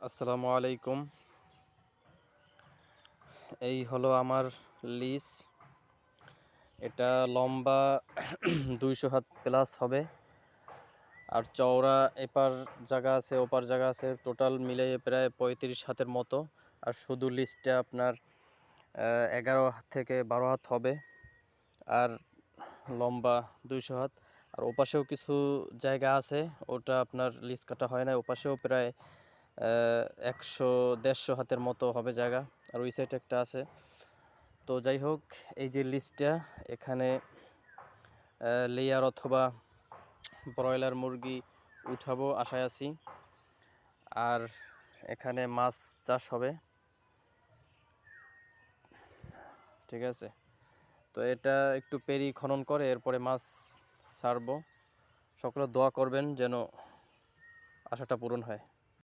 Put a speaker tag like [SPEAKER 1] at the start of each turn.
[SPEAKER 1] আসসালামু আলাইকুম। এই হলো আমার লিজ। এটা লম্বা 200 হাত প্লাস হবে, আর চওড়া এপার জায়গা আছে ওপার জায়গা আছে, টোটাল মিলিয়ে প্রায় 35 হাতের মতো। আর শুধু লিজটা আপনার 11 থেকে 12 হাত হবে, আর লম্বা 200 হাত। আর ওপাশেও কিছু জায়গা আছে, ওটা আপনার লিজ কাটা হয় না, ওপাশেও প্রায় 100-150 হাতের মতো হবে জায়গা। আর ওই সাইড একটা আছে। তো যাই হোক, এই যে লিস্টটা, এখানে লেয়ার অথবা ব্রয়লার মুরগি উঠাবো আশায় আছি। আর এখানে মাছ চাষ হবে, ঠিক আছে। তো এটা একটু পেরি খনন করে এরপরে মাছ ছাড়বো। সকলে দোয়া করবেন যেন আশাটা পূরণ হয়।